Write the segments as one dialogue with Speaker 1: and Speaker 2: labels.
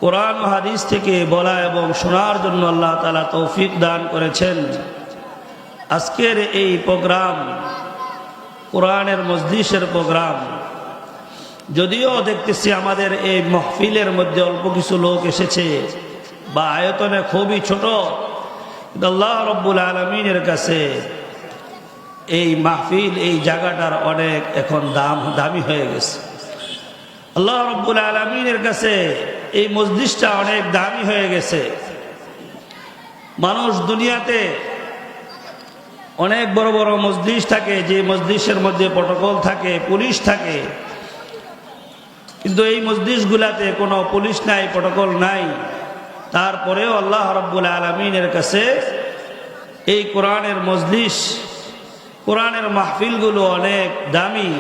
Speaker 1: কোরআন ও হাদিস থেকে বলা এবং শোনার জন্য আল্লাহ তাআলা তৌফিক দান করেছেন। আজকের এই প্রোগ্রাম কোরআনের মজলিসের প্রোগ্রাম, যদিও দেখতেছি আমাদের এই মাহফিলের মধ্যে অল্প কিছু লোক এসেছে বা আয়তনে খুবই ছোট, কিন্তু আল্লাহ রাব্বুল আলামিনের কাছে এই মাহফিল, এই জায়গাটার অনেক এখন দামি হয়ে গেছে। আল্লাহ রাব্বুল আলামিনের কাছে এই মজলিসটা অনেক দামি হয়ে গেছে। মানুষ দুনিয়াতে অনেক বড় বড় মজলিস থাকে, যে মজলিসের মধ্যে প্রটোকল থাকে, পুলিশ থাকে, কিন্তু এই মজলিসগুলাতে কোনো পুলিশ নাই, প্রটোকল নাই। তারপরেও আল্লাহ রাব্বুল আলামিনের কাছে এই কোরআনের মজলিস, কোরআনের মাহফিলগুলো অনেক দামি।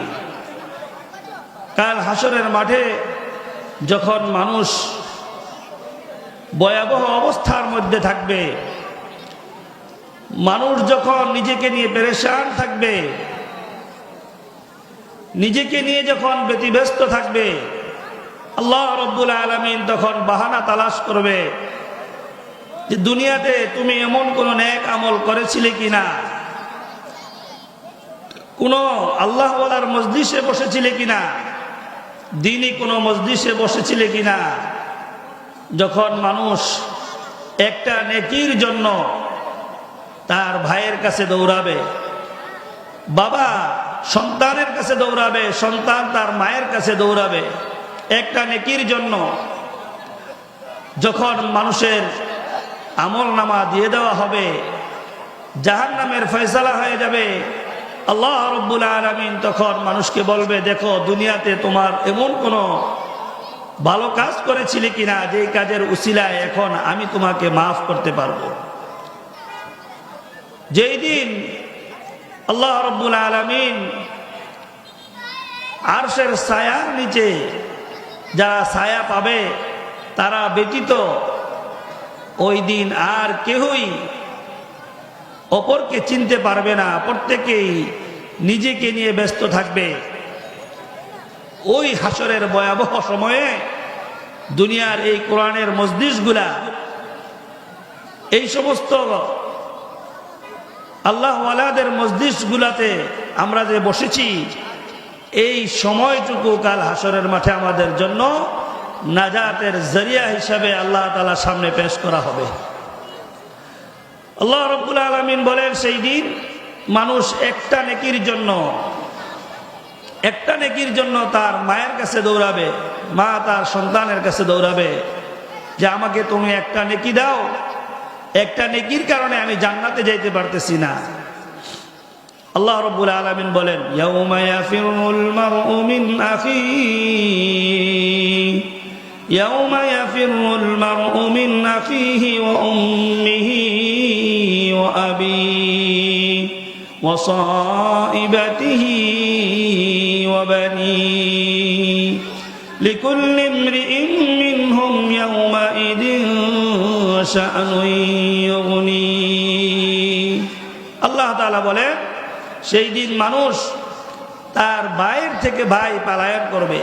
Speaker 1: কাল হাসরের মাঠে যখন মানুষ ভয়াবহ অবস্থার মধ্যে থাকবে, মানুষ যখন নিজেকে নিয়ে পেরেশান থাকবে, নিজেকে নিয়ে যখন ব্যতিব্যস্ত থাকবে, আল্লাহ রাব্বুল আলামিন তখন বাহানা তালাশ করবে যে দুনিয়াতে তুমি এমন কোন নেক আমল করেছিলে কিনা, কোন আল্লাহ ওয়ালার মজলিসে বসেছিলে কিনা, দ্বীনি কোন মজলিসে বসেছিলে কিনা। যখন মানুষ একটা নেকির জন্য তার ভাইয়ের কাছে দৌড়াবে, বাবা সন্তানের কাছে দৌড়াবে, সন্তান তার মায়ের কাছে দৌড়াবে একটা নেকির জন্য, যখন মানুষের আমল নামা দিয়ে দেওয়া হবে, জাহান্নামের ফয়সালা হয়ে যাবে, আল্লাহ রাব্বুল আলামিন তখন মানুষকে বলবে, দেখো দুনিয়াতে তোমার এমন কোন ভালো কাজ করেছিলে কিনা যে কাজের উসিলায় এখন আমি তোমাকে মাফ করতে পারবো। যেই দিন আল্লাহ রাব্বুল আলামিন আরশের ছায়ার নিচে যারা ছায়া পাবে তারা ব্যতীত ওই দিন আর কেউই অপরকে চিনতে পারবে না, প্রত্যেকেই নিজেকে নিয়ে ব্যস্ত থাকবে। ওই হাসরের ভয়াবহ সময়ে দুনিয়ার এই কোরআনের মজলিসগুলা, এই সমস্ত আল্লাহ ওয়ালাদের মজলিসগুলাতে আমরা যে বসেছি, এই সময়টুকু কাল হাসরের মাঠে আমাদের জন্য নাজাতের জরিয়া হিসাবে আল্লাহ তাআলার সামনে পেশ করা হবে। আল্লাহ রাব্বুল আলামিন বলেন, সেই দিন মানুষ একটা নেকির জন্য তার মায়ের কাছে দৌড়াবে, মা তার সন্তানের কাছে দৌড়াবে যে আমাকে তুমি একটা নেকি দাও, একটা নেকির কারণে আমি জান্নাতে যাইতে পারতেছি না। আল্লাহ রাব্বুল আলামিন বলেন, ইয়াউমা ইয়াফিরুল মারউ মিন আখিহি, ইয়াউমা ইয়াফিরুল মারউ মিন আখিহি ওয়া উম্মিহি ওয়া আবিহি ওয়া সাহিবাতিহি ওয়া বানিহি লিকুল্লি ইমরিইন মিনহুম ইয়াউমাইদিন শাআনুন ইউগনি। আল্লাহ তাআলা বলেন, সেই দিন মানুষ তার ভাইয়ের থেকে ভাই পলায়ন করবে।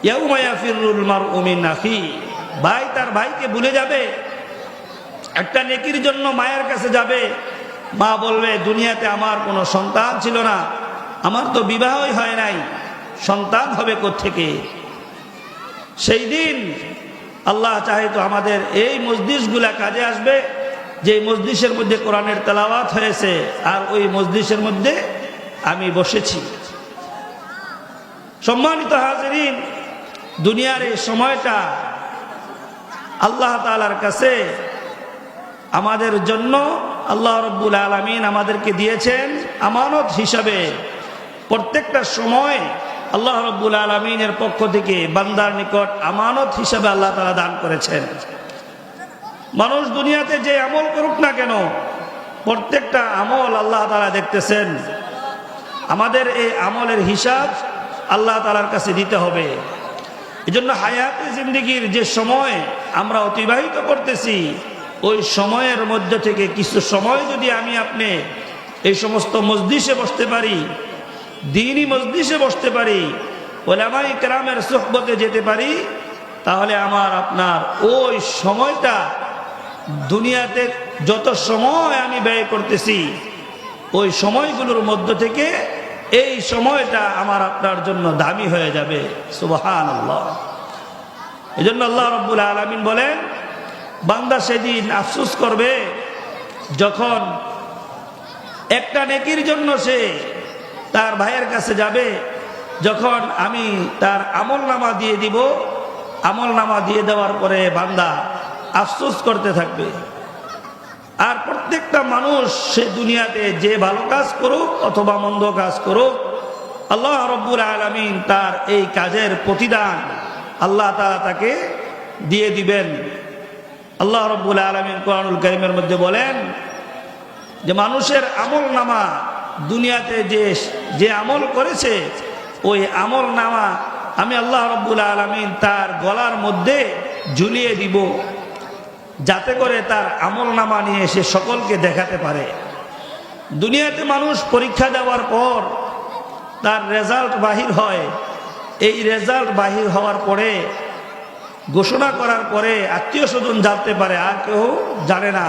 Speaker 1: ইয়াউমা ইয়াফিরুল মারউ মিন আখিহি, ভাই তার ভাইকে ভুলে যাবে। একটা নেকির জন্য মায়ের কাছে যাবে, মা বলবে দুনিয়াতে আমার কোনো সন্তান ছিল না, আমার তো বিবাহই হয় নাই, সন্তান হবে কোত্থেকে। সেই দিন আল্লাহ চাহে তো আমাদের এই মজলিসগুলা কাজে আসবে, যে মজলিসের মধ্যে কোরআনের তেলাওয়াত হয়েছে আর ওই মজলিসের মধ্যে আমি বসেছি। সম্মানিত হাজিরিন, দুনিয়ার এই সময়টা আল্লাহ তাআলার কাছে আমাদের জন্য আল্লাহ রাব্বুল আলামিন আমাদেরকে দিয়েছেন আমানত হিসাবে। প্রত্যেকটা সময় আল্লাহ রাব্বুল আলামিনের পক্ষ থেকে বান্দার নিকট আমানত হিসাবে আল্লাহ তাআলা দান করেছেন। মানুষ দুনিয়াতে যে আমল করুক না কেন, প্রত্যেকটা আমল আল্লাহ তাআলা দেখতেছেন। আমাদের এই আমলের হিসাব আল্লাহ তাআলার কাছে দিতে হবে। এজন্য হায়াতে জিন্দেগির যে সময় আমরা অতিবাহিত করতেছি, ওই সময়ের মধ্যে থেকে কিছু সময় যদি আমি আপনি এই সমস্ত মজলিসে বসতে পারি, দ্বীনি মজলিসে বসতে পারি, উলামায়ে কেরামের সুহবতে যেতে পারি, তাহলে আমার আপনার ওই সময়টা দুনিয়াতে যত সময় আমি ব্যয় করতেছি ওই সময়গুলোর মধ্য থেকে এই সময়টা আমার আপনার জন্য দামি হয়ে যাবে। সুবহানাল্লাহ। এজন্য আল্লাহ রাব্বুল আলামিন বলেন, বান্দা সেদিন আফসোস করবে যখন একটা নেকির জন্য সে তার ভাইয়ের কাছে যাবে, যখন আমি তার আমলনামা দিয়ে দিব, আমলনামা দিয়ে দেওয়ার পরে বান্দা আফসোস করতে থাকবে। আর প্রত্যেকটা মানুষ সে দুনিয়াতে যে ভালো কাজ করুক অথবা মন্দ কাজ করুক, আল্লাহ রাব্বুল আলামিন তার এই কাজের প্রতিদান আল্লাহ তাআলা তাকে দিয়ে দিবেন। আল্লাহ রাব্বুল আলামিন কোরআনুল কারীমের মধ্যে বলেন যে মানুষের আমলনামা দুনিয়াতে যে আমল করেছে ওই আমলনামা আমি আল্লাহ রাব্বুল আলামিন তার গলার মধ্যে ঝুলিয়ে দিব, যাতে করে তার আমলনামা নিয়ে সে সকলকে দেখাতে পারে। দুনিয়াতে মানুষ পরীক্ষা দেওয়ার পর তার রেজাল্ট বাহির হয়, এই রেজাল্ট বাহির হওয়ার পরে ঘোষণা করার পরে আত্মীয় স্বজন জানতে পারে, আর কেউ জানে না।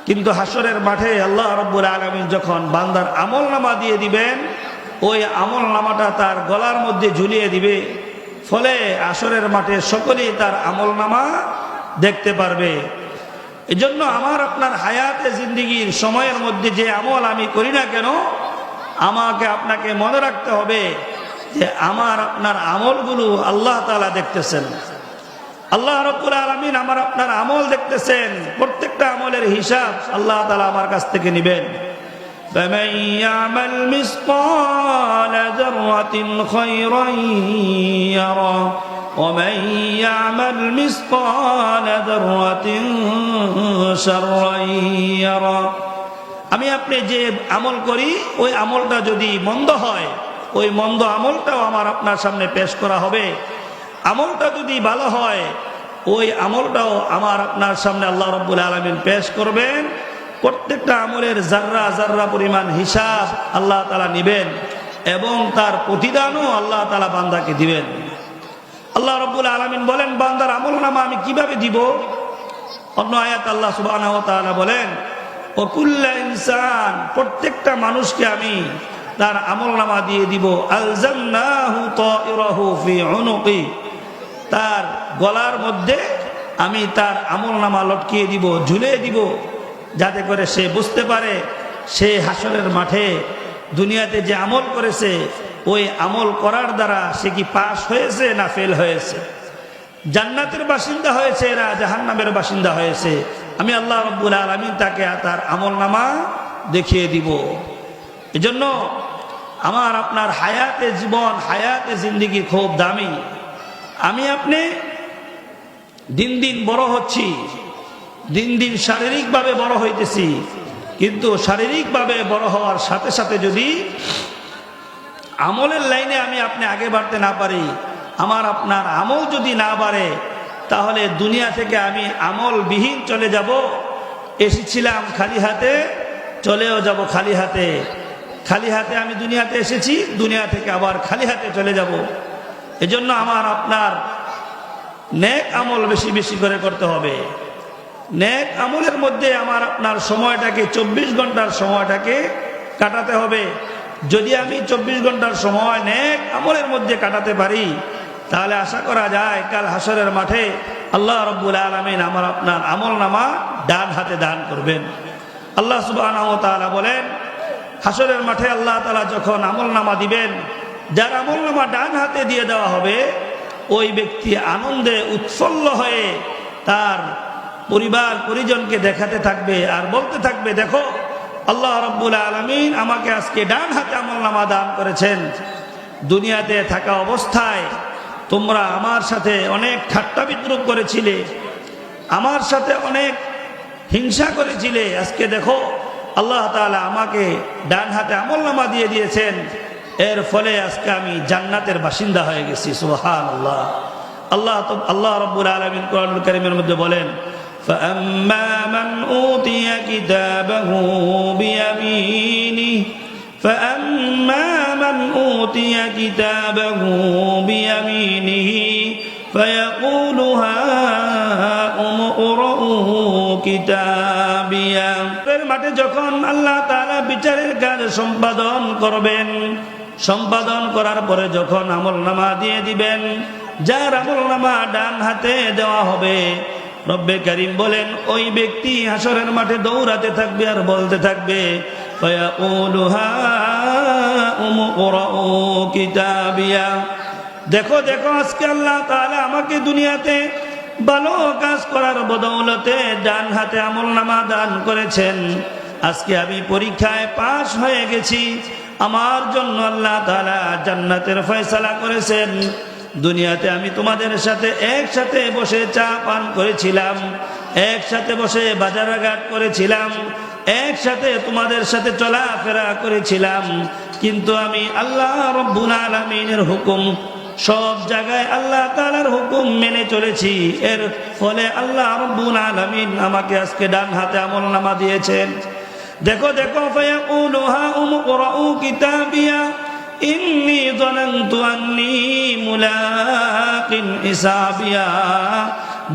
Speaker 1: কিন্তু হাসরের মাঠে আল্লাহ রাব্বুল আলামিন যখন বান্দার আমলনামা দিয়ে দিবেন, ওই আমলনামাটা তার গলার মধ্যে ঝুলিয়ে দিবে, ফলে হাসরের মাঠে সকলেই তার আমলনামা দেখতে পারবে। এজন্য আমার আপনার হায়াতে জিন্দেগির সময়ের মধ্যে যে আমল আমি করি না কেন, আমাকে আপনাকে মনে রাখতে হবে যে আমার আপনার আমলগুলো আল্লাহ তাআলা দেখতেছেন। আল্লাহ রাব্বুল আলামিন আমার আপনার আমল দেখতেছেন, প্রত্যেকটা আমলের হিসাব আল্লাহ তাআলা আমার কাছ থেকে নেবেন। فَمَن يَعْمَلْ مِثْقَالَ ذَرَّةٍ خَيْرًا يَرَهُ وَمَن يَعْمَلْ مِثْقَالَ ذَرَّةٍ شَرًّا يَرَهُ। আমি আপনি যে আমল করি ওই আমলটা যদি মন্দ হয়, ওই মন্দ আমলটাও আমার আপনার সামনে পেশ করা হবে। আমলটা যদি ভালো হয়, ওই আমলটাও আমার আপনার সামনে আল্লাহ রাব্বুল আলামিন পেশ করবেন। প্রত্যেকটা আমলের জাররা জাররা পরিমাণ হিসাব আল্লাহ তাআলা নেবেন এবং তার প্রতিদানও আল্লাহ তাআলা বান্দাকে দিবেন। আল্লাহ রাব্বুল আলামিন বলেন, বান্দার আমলনামা আমি কিভাবে দিব? অন্য আয়াত আল্লাহ সুবহানাহু ওয়া তাআলা বলেন, ও কুল্লা ইনসান, প্রত্যেকটা মানুষকে আমি তার আমলনামা দিয়ে দিব। আলজামনাহু তাইরাহু ফি উনুকি, তার গলার মধ্যে আমি তার আমলনামা লটকিয়ে দিব, ঝুলিয়ে দিব, যাতে করে সে বুঝতে পারে সে হাসরের মাঠে দুনিয়াতে যে আমল করেছে ওই আমল করার দ্বারা সে কি পাস হয়েছে না ফেল হয়েছে, জান্নাতের বাসিন্দা হয়েছে না জাহান্নামের বাসিন্দা হয়েছে। আমি আল্লাহ রাব্বুল আলামিন তাকে তার আমলনামা দেখিয়ে দিব। এজন্য আমার আপনার হায়াতে জীবন, হায়াতে জিন্দেগি খুব দামি। আমি আপনি দিন দিন বড় হচ্ছি, দিন দিন শারীরিকভাবে বড় হইতেছি, কিন্তু শারীরিকভাবে বড় হওয়ার সাথে সাথে যদি আমলের লাইনে আমি আপনি আগে বাড়তে না পারি, আমার আপনার আমল যদি না বাড়ে, তাহলে দুনিয়া থেকে আমি আমলবিহীন চলে যাব। এসেছিলাম খালি হাতে, চলেও যাব খালি হাতে। খালি হাতে আমি দুনিয়াতে এসেছি, দুনিয়া থেকে আবার খালি হাতে চলে যাব। এজন্য আমার আপনার নেক আমল বেশি বেশি করে করতে হবে। নেক আমলের মধ্যে আমার আপনার সময়টাকে 24 ঘন্টার সময়টাকে কাটাতে হবে। যদি আমি 24 ঘন্টার সময় নেক আমলের মধ্যে কাটাতে পারি, তাহলে আশা করা যায় কাল হাসরের মাঠে আল্লাহ রাব্বুল আলামিন আমার আপনার আমলনামা ডান হাতে দান করবেন। আল্লাহ সুবহানাহু ওয়া তাআলা বলেন, হাসরের মাঠে আল্লাহ তাআলা যখন আমলনামা দিবেন, যার আমলনামা ডান হাতে দিয়ে দেওয়া হবে, ওই ব্যক্তি আনন্দে উৎফুল্ল হয়ে তার পরিবার পরিজনকে দেখাতে থাকবে আর বলতে থাকবে, দেখো আল্লাহ রাব্বুল আলামিন আমাকে আজকে ডান হাতে আমলনামা দান করেছেন। দুনিয়াতে থাকা অবস্থায় তোমরা আমার সাথে অনেক ঠাট্টা বিদ্রুপ করেছিলে, আমার সাথে অনেক হিংসা করেছিলে, আজকে দেখো আল্লাহ তাআলা আমাকে ডান হাতে আমলনামা দিয়ে দিয়েছেন, এর ফলে আজকে আমি জান্নাতের বাসিন্দা হয়ে গেছি। সুবহানাল্লাহ। আল্লাহ রাব্বুল আলামিন কোরআনুল কারীমের মধ্যে বলেন, فَأَمَّا مَنْ أُوتِيَ كِتَابَهُ بِيَمِينِهِ فَأَمَّا مَنْ أُوتِيَ كِتَابَهُ بِيَمِينِهِ فَيَقُولُ কিতাবিয়া। মাঠে যখন আল্লাহ তাআলা বিচারের কাজ সম্পাদন করবেন, সম্পাদন করার পরে যখন আমলনামা দিয়ে দিবেন, যার আমলনামা ডান হাতে দেওয়া হবে, রব্বে কারীম বলেন ওই ব্যক্তি হাসরের মাঠে দৌড়াতে থাকবে আর বলতে থাকবে, কিতাবিয়া। দেখো দেখো, আজকে আল্লাহ তাআলা আমাকে দুনিয়াতে ভালো কাজ করার বদৌলতে ডান হাতে আমলনামা দান করেছেন। আজকে আমি পরীক্ষায় পাশ হয়ে গেছি, আমার জন্য আল্লাহ তাআলা জান্নাতের ফয়সালা করেছেন। দুনিয়াতে আমি তোমাদের সাথে একসাথে বসে চা পান করেছিলাম, একসাথে বসে বাজারঘাট করেছিলাম, একসাথে তোমাদের সাথে চলাফেরা করেছিলাম, কিন্তু আমি আল্লাহ রব্বুল আলামিনের হুকুম সব জায়গায় আল্লাহ তাআলার হুকুম মেনে চলেছি। এর ফলে আল্লাহ রব্বুল আলামিন আমাকে আজকে ডান হাতে আমলনামা দিয়েছেন। দেখো দেখো, ফায়াকুলু হাউম ইকরাউ কিতাবিয়া ইন্নী যানানতু আন্নী মুলাকিন হিসাবিয়া।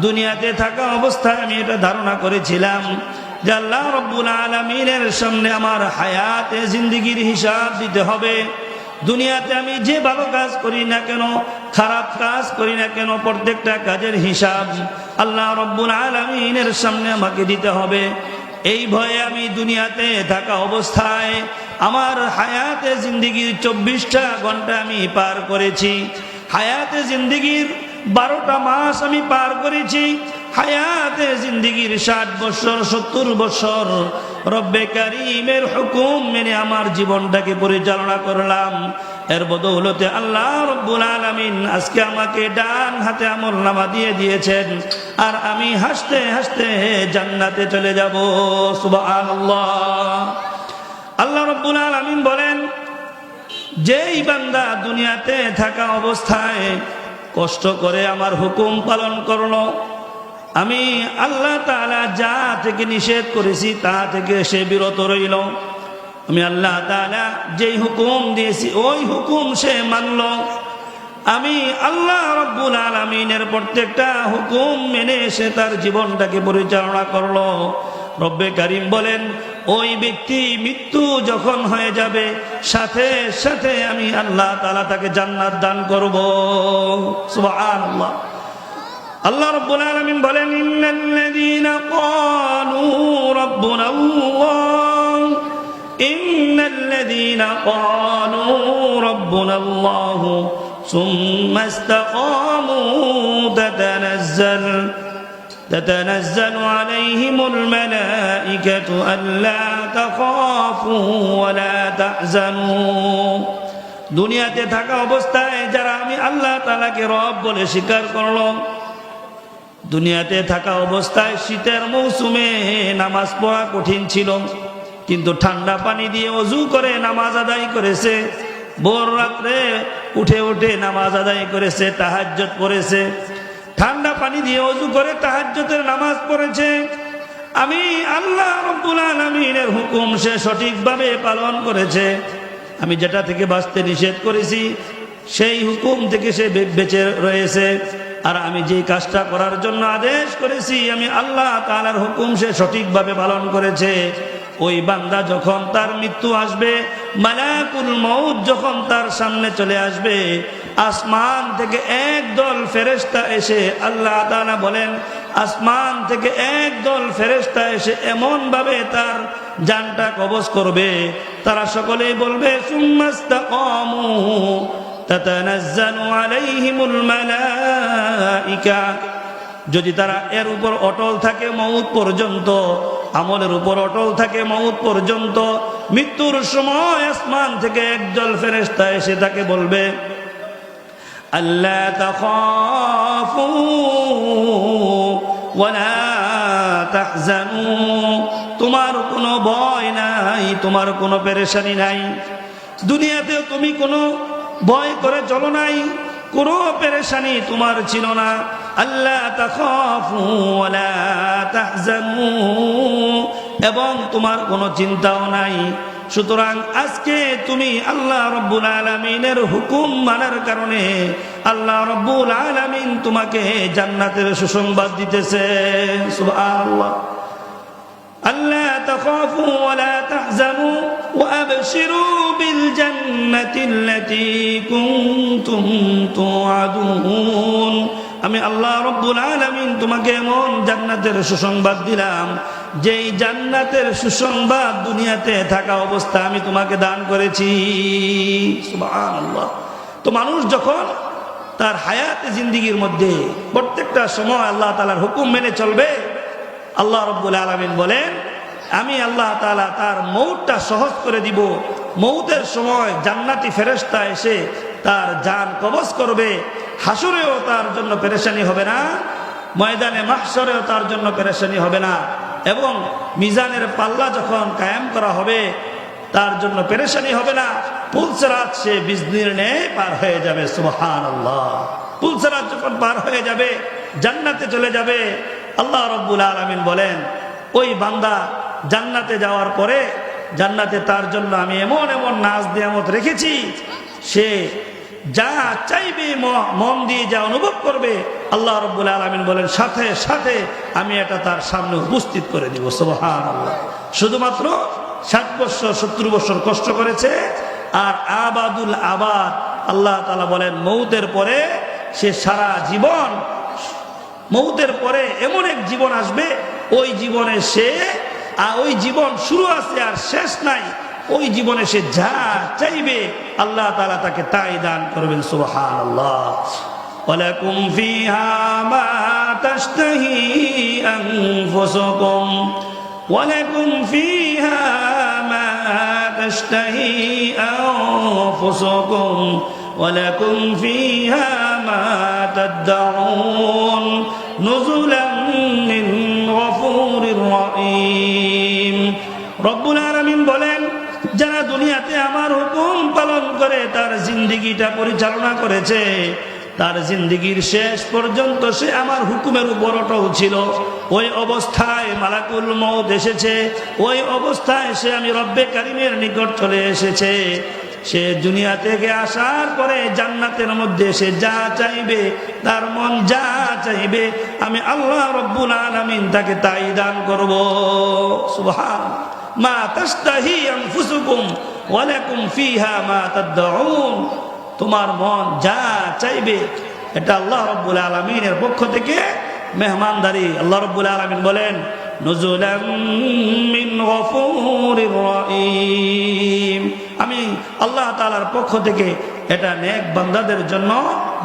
Speaker 1: দুনিয়াতে থাকা অবস্থায় আমি এটা ধারণা করেছিলাম যে আল্লাহ রব্বুল আলামিনের সামনে আমার হায়াতে জিন্দেগির হিসাব দিতে হবে। দুনিয়াতে আমি যে ভালো কাজ করি না কেন, খারাপ কাজ করি না কেন, প্রত্যেকটা কাজের হিসাব আল্লাহ রব্বুল আলামিনের সামনে আমাকে দিতে হবে। এই ভয়ে আমি দুনিয়াতে থাকা অবস্থায় আমার হায়াতে জিন্দেগির 24টা ঘন্টা আমি পার করেছি, হায়াতে জিন্দেগির 12টা মাস আমি পার করেছি, হায়াতে জিন্দেগির 60 বছর 70 বছর রব্বে কারীমের হুকুম মেনে আমার জীবনটাকে পরিচালনা করলাম। এর বদৌলতে আল্লাহ রব্বুল আলামিন আজকে আমাকে ডান হাতে আমলনামা দিয়ে দিয়েছেন, আর আমি হাসতে হাসতে জান্নাতে চলে যাব। সুবহানাল্লাহ। আল্লাহ রব্বুল আলামিন বলেন, যেই বান্দা দুনিয়াতে থাকা অবস্থায় কষ্ট করে আমার হুকুম পালন করলো, আমি আল্লাহ তাআলা যা থেকে নিষেধ করেছি তা থেকে সে বিরত রইল, আমি আল্লাহ তাআলা যেই হুকুম দিয়েছি ওই হুকুম সে মানল, আমি আল্লাহ রব্বুল আলামিনের প্রত্যেকটা হুকুম মেনে সে তার জীবনটাকে পরিচালনা করলো, রব্বে কারীম বলেন ওই ব্যক্তি মৃত্যু যখন হয়ে যাবে সাথে সাথে আমি আল্লাহ তাআলা তাকে জান্নাত দান করব। সুবহানাল্লাহ। আল্লাহ রাব্বুল আলামিন বলেন, ইন্নাল্লাযীনা ক্বালু রাব্বুনাল্লাহ, ইন্নাল্লাযীনা ক্বালু রাব্বুনাল্লাহ সুম্মা ইসতাকামু تتنزل عليهم الملائكة ألا تخافوا ولا تحزنوا। দুনিয়াতে থাকা অবস্থায় যারা আমি আল্লাহ তাআলাকে রব বলে স্বীকার করলো, দুনিয়াতে থাকা অবস্থায় শীতের মৌসুমে নামাজ পড়া কঠিন ছিল, কিন্তু ঠান্ডা পানি দিয়ে ওযু করে নামাজ আদায় করেছে, ভোর রাত্রে উঠে উঠে নামাজ আদায় করেছে, তাহাজ্জুদ পড়েছে, ঠান্ডা পানি দিয়ে ওযু করে তাহাজ্জুদের নামাজ পড়েছে। আমি আল্লাহ রাব্বুল আলামিনের হুকুম সে সঠিকভাবে পালন করেছে। আমি যেটা থেকে বাঁচতে নিষেধ করেছি সেই হুকুম থেকে সে বেঁচে রয়েছে, আর আমি যেই কাজটা করার জন্য আদেশ করেছি আমি আল্লাহ তাআলার হুকুম সে সঠিকভাবে পালন করেছে। ওই বান্দা যখন তার মৃত্যু আসবে, মালাকুল মউত যখন তার সামনে চলে আসবে, আসমান থেকে একদল ফেরেশতা এসে, আল্লাহ তাআলা বলেন আসমান থেকে একদল ফেরেশতা এসে এমন ভাবে তার জানটা কবজ করবে, তারা সকলেই বলবে সুম্মাস্তাকামু তাতানাজ্জালু আলাইহিমুল মালাইকা। যদি তারা এর উপর অটল থাকে মউত পর্যন্ত, আমলের উপর অটল থাকে মউত পর্যন্ত, মৃত্যুর সময় আসমান থেকে একদল ফেরেশতা এসে তাকে বলবে আল্লা তাখাফু ওয়ালা তাহজানু, তোমার কোনো ভয় নাই, তোমার কোনো পেরেশানি নাই, দুনিয়াতেও তুমি কোনো ভয় করে চলো নাই, কোনো পেরেশানি তোমার ছিল না। আল্লাহ তাখাফু ওয়ালা তাহজানু, এবং তোমার কোনো চিন্তাও নাই। সুতরাং আজকে তুমি আল্লাহ রব্বুল আলামিনের হুকুম মানার কারণে আল্লাহ রব্বুল আলামিন তোমাকে জান্নাতের সুসংবাদ দিতেছে। সুবহানাল্লাহ। আল্লা তাখাফু ওয়া লা তাহজানু ওয়া আবশিরু বিল জান্নাতিল্লাতী কুনতুম তুআদুন। আমি আল্লাহ রব্বুল আলামিন তোমাকে এমন জান্নাতের সুসংবাদ দিলাম যেই জান্নাতের সুসংবাদ দুনিয়াতে থাকা অবস্থা আমি তোমাকে দান করেছি। সুবহানাল্লাহ। তো মানুষ যখন তার হায়াতে জিন্দেগির মধ্যে প্রত্যেকটা সময় আল্লাহ তাআলার হুকুম মেনে চলবে, আল্লাহ রব্বুল আলামিন বলেন আমি আল্লাহ তাআলা তার মৌতটা সহজ করে দিব। মৌতের সময় জান্নাতি ফেরেশতা এসে তার জান কবজ করবে। হাসুরেও তার জন্য পেরেশানি হবে না, ময়দানে মাহশরেও তার জন্য পেরেশানি হবে না, এবং মিজানের পাল্লা যখন কায়েম করা হবে তার জন্য পেরেশানি হবে না। পুলসিরাত সে বিজলির ন্যায় পার হয়ে যাবে। সুবহানাল্লাহ। পুলসিরাত যখন পার হয়ে যাবে জান্নাতে চলে যাবে। আল্লাহ রব্বুল আলামিন বলেন ওই বান্দা জান্নাতে যাওয়ার পরে জান্নাতে তার জন্য আমি এমন এমন নাজ নিয়ামত রেখেছি, সে যা চাইবে মন দিয়ে যা অনুভব করবে আল্লাহ রব্বুল আলামিন বলেন সাথে সাথে আমি এটা তার সামনে উপস্থিত করে দিব। সুবহানাল্লাহ। শুধুমাত্র 60 বছর 70 বছর কষ্ট করেছে আর আবাদুল আবাদ আল্লাহ তাআলা বলেন মৌতের পরে সে সারা জীবন, মৌতের পরে এমন এক জীবন আসবে ওই জীবনে সে ওই জীবন শুরু আছে আর শেষ নাই। ওই জীবনে সে যা চাইবে আল্লাহ তাআলা তাকে তাই দান করবেন। সুবহানাল্লাহ। ওয়ালাকুম ফিহা মা তাশতাহি আনফুসুকুম ওয়ালাকুম ফিহা মা তাশতাহি আনফুসুকুম ওয়ালাকুম ফিহা মা তাদউন নুজুলাম মিন গফুরির রহিম। রব্বুল আলামিন বলেন যারা দুনিয়াতে আমার হুকুম পালন করে তার জিন্দেগিটা পরিচালনা করেছে, তার জিন্দেগির শেষ পর্যন্ত সে আমার হুকুমের উপর অটল ছিল। ওই অবস্থায় মালাকুল মউত এসেছে, ওই অবস্থায় সে আমি রব্বে কারিমের নিকট চলে এসেছে। সে দুনিয়া থেকে আসার পরে জান্নাতের মধ্যে সে যা চাইবে, তার মন যা চাইবে আমি আল্লাহ রব্বুল আলামিন তাকে তাই দান করব। সুবহানাল্লাহ। মা তাশতাহি আনফুসুকুম ওয়ালাকুম ফিহা মা তাদউন। তোমার মন যা চাইবে এটা আল্লাহ রব্বুল আলামিনের পক্ষ থেকে মেহমানদারি। আল্লাহ রব্বুল আলামিন বলেন নুজুলাম মিন গফুরির রহিম। আমি আল্লাহ তাআলার পক্ষ থেকে এটা নেক বান্দাদের জন্য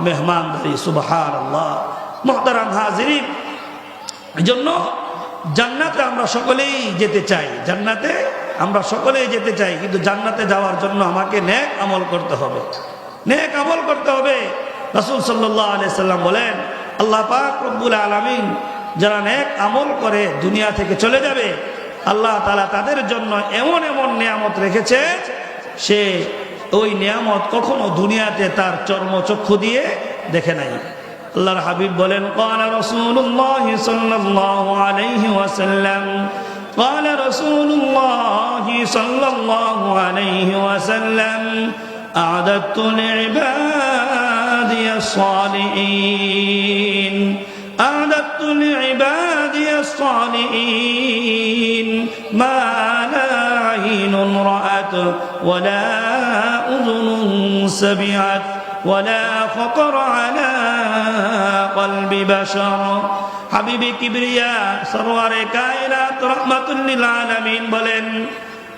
Speaker 1: মেহমানদারি। সুবহানাল্লাহ। মুহতারাম হাজিরিন, এজন্য জান্নাতে আমরা সকলেই যেতে চাই, জান্নাতে আমরা সকলেই যেতে চাই, কিন্তু জান্নাতে যাওয়ার জন্য আমাকে নেক আমল করতে হবে, নেক আমল করতে হবে। রাসূল সাল্লাল্লাহু আলাইহি সাল্লাম বলেন আল্লাহ পাক রব্বুল আলামিন যারা নেক আমল করে দুনিয়া থেকে চলে যাবে আল্লাহ তাআলা তাদের জন্য এমন এমন নিয়ামত রেখেছে সে ওই নিয়ামত কখনো দুনিয়াতে তার চর্মচক্ষু দিয়ে দেখে নাই। আল্লাহর হাবিব বলেন ক্বালা রাসূলুল্লাহ সাল্লাল্লাহু আলাইহি ওয়াসাল্লাম ক্বালা রাসূলুল্লাহ সাল্লাল্লাহু আলাইহি ওয়াসাল্লাম আ'দাদতু লিইবাদিয়াস সালিহিন আ'দাদতু লিইবাদিয়াস সালিহিন মা লা আইনুন রাআত ওয়া লা উযুনুন সামিআত ওয়ালা খতর আলা কলবি বাশার। হাবিবে কিবরিয়া সরওয়ারে কায়নাত রাহমাতুল লিল আলামিন বলেন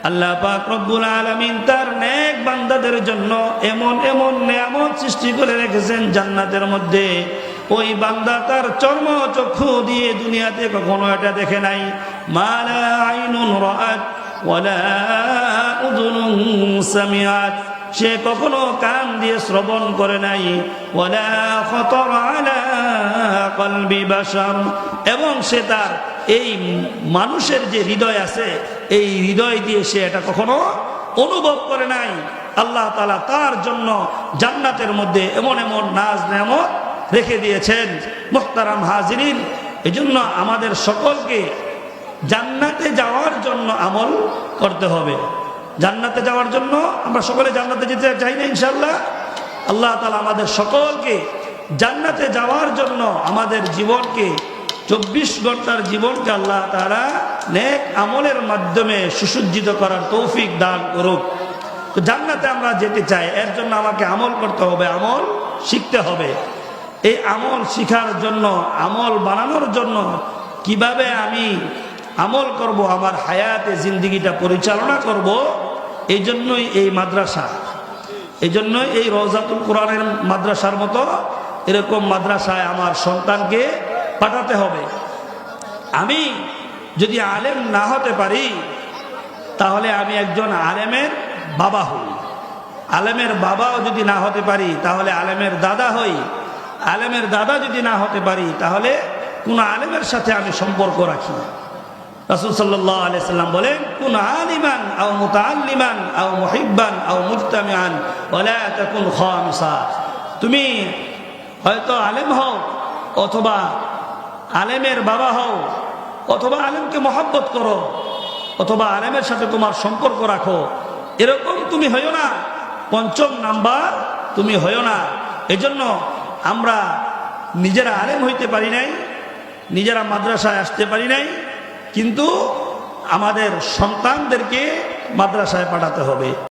Speaker 1: আল্লাহ পাক রব্বুল আলামিন তার নেক বান্দাদের জন্য এমন এমন নিয়ামত সৃষ্টি করে রেখেছেন জান্নাতের মধ্যে। ওই বান্দা তার চর্মচক্ষু দিয়ে দুনিয়াতে কখনো এটা দেখে নাই। মালা আইনুন রাআত ওয়ালা উযুনুন সামিআত, সে কখনো কান দিয়ে শ্রবণ করে নাই। ওয়ালা খতর আলা কলবি বাশার, এবং সে তার এই মানুষের যে হৃদয় আছে এই হৃদয় দিয়ে সে এটা কখনো অনুভব করে নাই। আল্লাহ তাআলা তার জন্য জান্নাতের মধ্যে এমন এমন নাজ নেয়ামত রেখে দিয়েছেন। মুহতারাম হাজিরিন, এজন্য আমাদের সকলকে জান্নাতে যাওয়ার জন্য আমল করতে হবে। জান্নাতে যাওয়ার জন্য। আমরা সকলে জান্নাতে যেতে চাই না ইনশাআল্লাহ? আল্লাহ তাআলা আমাদের সকলকে জান্নাতে যাওয়ার জন্য আমাদের জীবনকে 24 ঘন্টার জীবনকে আল্লাহ তাআলা নেক আমলের মাধ্যমে সুসজ্জিত করার তৌফিক দান করুক। তো জান্নাতে আমরা যেতে চাই, এর জন্য আমাকে আমল করতে হবে, আমল শিখতে হবে। এই আমল শিখার জন্য, আমল বানানোর জন্য কিভাবে আমি আমল করব, আমার হায়াতে জিন্দেগিটা পরিচালনা করব, এই জন্যই এই মাদ্রাসা, এই জন্যই এই রওজাতুল কোরআনের মাদ্রাসার মতো এরকম মাদ্রাসায় আমার সন্তানকে পাঠাতে হবে। আমি যদি আলেম না হতে পারি তাহলে আমি একজন আলেমের বাবা হই, আলেমের বাবাও যদি না হতে পারি তাহলে আলেমের দাদা হই, আলেমের দাদা যদি না হতে পারি তাহলে কোন আলেমের সাথে আমি সম্পর্ক রাখি। রাসূল সাল্লাল্লাহু আলাইহি সাল্লাম বলেন, কুন আলিমান আও মুতাআল্লিমান আও মুহিব্বান আও মুজতামিআন ওয়ালা তাকুন খামিসা। তুমি হয়তো আলেম হও, অথবা আলেমের বাবা হও, অথবা আলেমকে মহব্বত করো, অথবা আলেমের সাথে তোমার সম্পর্ক রাখো, এরকম তুমি হইও না, পঞ্চম নাম্বার তুমি হইও না। এজন্য আমরা নিজেরা আলেম হইতে পারি নাই, নিজেরা মাদ্রাসায় আসতে পারি নাই, কিন্তু আমাদের সন্তানদেরকে মাদ্রাসায় পাঠাতে হবে।